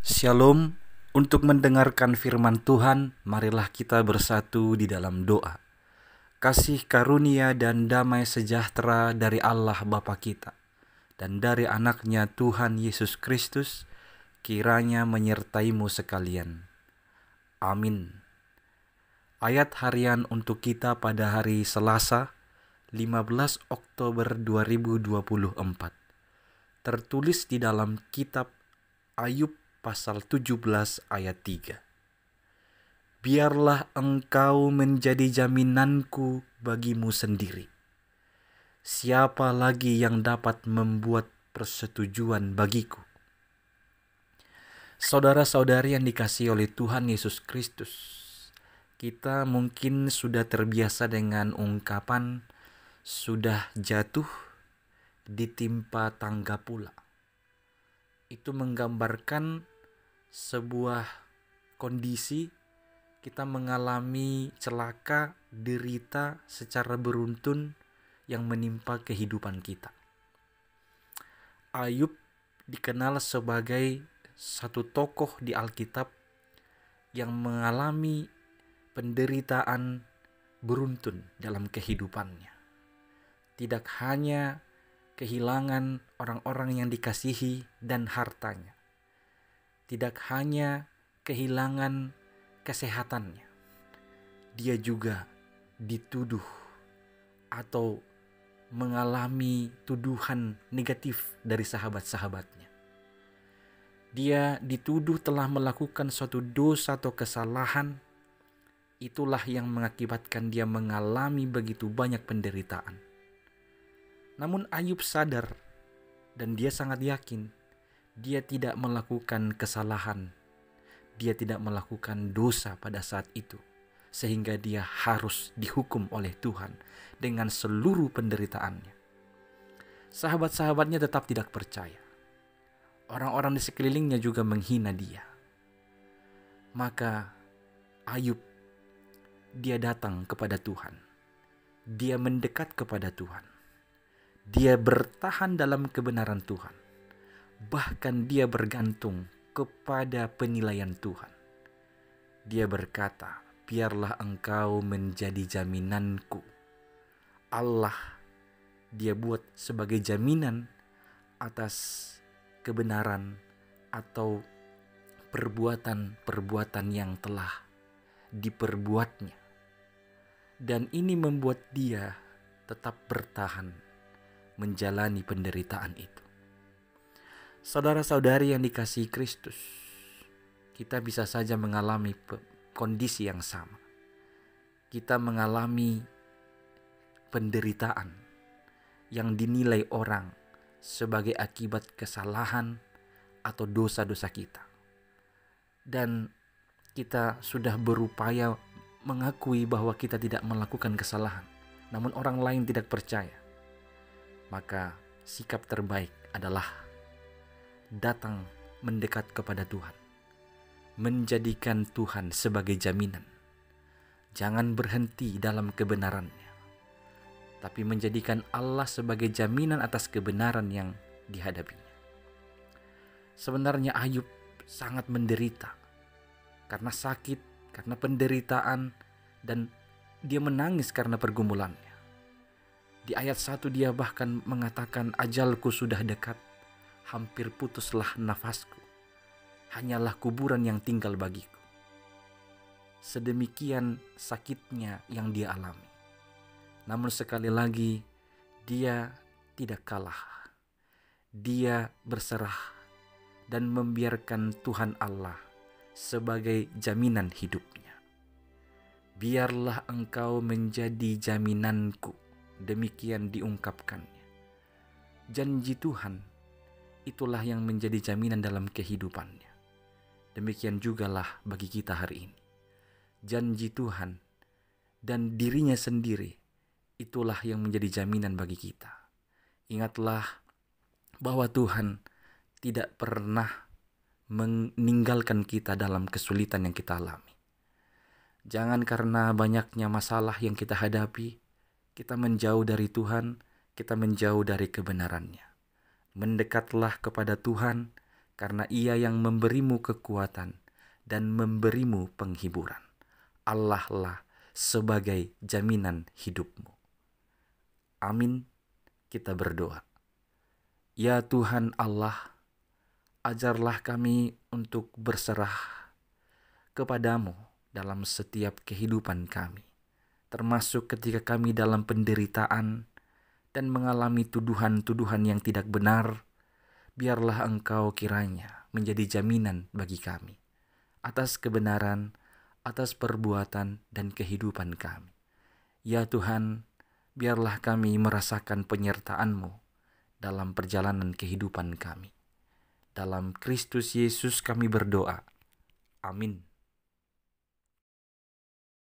Shalom, untuk mendengarkan firman Tuhan, marilah kita bersatu di dalam doa. Kasih karunia dan damai sejahtera dari Allah Bapa kita dan dari anaknya Tuhan Yesus Kristus kiranya menyertaimu sekalian. Amin. Ayat harian untuk kita pada hari Selasa, 15 Oktober 2024. Tertulis di dalam kitab Ayub pasal 17 ayat 3. Biarlah engkau menjadi jaminanku bagimu sendiri. Siapa lagi yang dapat membuat persetujuan bagiku? Saudara-saudari yang dikasihi oleh Tuhan Yesus Kristus, kita mungkin sudah terbiasa dengan ungkapan sudah jatuh ditimpa tangga pula. Itu menggambarkan sebuah kondisi kita mengalami celaka, derita secara beruntun yang menimpa kehidupan kita. Ayub dikenal sebagai satu tokoh di Alkitab yang mengalami penderitaan beruntun dalam kehidupannya. Tidak hanya kehilangan orang-orang yang dikasihi dan hartanya. Tidak hanya kehilangan kesehatannya. Dia juga dituduh atau mengalami tuduhan negatif dari sahabat-sahabatnya. Dia dituduh telah melakukan suatu dosa atau kesalahan. Itulah yang mengakibatkan dia mengalami begitu banyak penderitaan. Namun Ayub sadar dan dia sangat yakin dia tidak melakukan kesalahan. Dia tidak melakukan dosa pada saat itu. Sehingga dia harus dihukum oleh Tuhan dengan seluruh penderitaannya. Sahabat-sahabatnya tetap tidak percaya. Orang-orang di sekelilingnya juga menghina dia. Maka Ayub, dia datang kepada Tuhan. Dia mendekat kepada Tuhan. Dia bertahan dalam kebenaran Tuhan. Bahkan dia bergantung kepada penilaian Tuhan. Dia berkata, biarlah engkau menjadi jaminanku. Allah dia buat sebagai jaminan atas kebenaran atau perbuatan-perbuatan yang telah diperbuatnya. Dan ini membuat dia tetap bertahan menjalani penderitaan itu. Saudara-saudari yang dikasihi Kristus, kita bisa saja mengalami kondisi yang sama. Kita mengalami penderitaan yang dinilai orang sebagai akibat kesalahan atau dosa-dosa kita. Dan kita sudah berupaya mengakui bahwa kita tidak melakukan kesalahan, namun orang lain tidak percaya. Maka sikap terbaik adalah datang mendekat kepada Tuhan. Menjadikan Tuhan sebagai jaminan. Jangan berhenti dalam kebenarannya. Tapi menjadikan Allah sebagai jaminan atas kebenaran yang dihadapinya. Sebenarnya Ayub sangat menderita. Karena sakit, karena penderitaan, dan dia menangis karena pergumulannya. Di ayat 1 dia bahkan mengatakan ajalku sudah dekat. Hampir putuslah nafasku. Hanyalah kuburan yang tinggal bagiku. Sedemikian sakitnya yang dia alami. Namun sekali lagi, dia tidak kalah. Dia berserah dan membiarkan Tuhan Allah sebagai jaminan hidupnya. Biarlah engkau menjadi jaminanku. Demikian diungkapkannya. Janji Tuhan itulah yang menjadi jaminan dalam kehidupannya. Demikian jugalah bagi kita hari ini. Janji Tuhan dan dirinya sendiri itulah yang menjadi jaminan bagi kita. Ingatlah bahwa Tuhan tidak pernah meninggalkan kita dalam kesulitan yang kita alami. Jangan karena banyaknya masalah yang kita hadapi, kita menjauh dari Tuhan, kita menjauh dari kebenarannya. Mendekatlah kepada Tuhan, karena Ia yang memberimu kekuatan dan memberimu penghiburan. Allah lah sebagai jaminan hidupmu. Amin. Kita berdoa. Ya Tuhan Allah, ajarlah kami untuk berserah kepadamu dalam setiap kehidupan kami, termasuk ketika kami dalam penderitaan dan mengalami tuduhan-tuduhan yang tidak benar. Biarlah Engkau kiranya menjadi jaminan bagi kami atas kebenaran, atas perbuatan dan kehidupan kami. Ya Tuhan, biarlah kami merasakan penyertaan-Mu dalam perjalanan kehidupan kami. Dalam Kristus Yesus kami berdoa. Amin.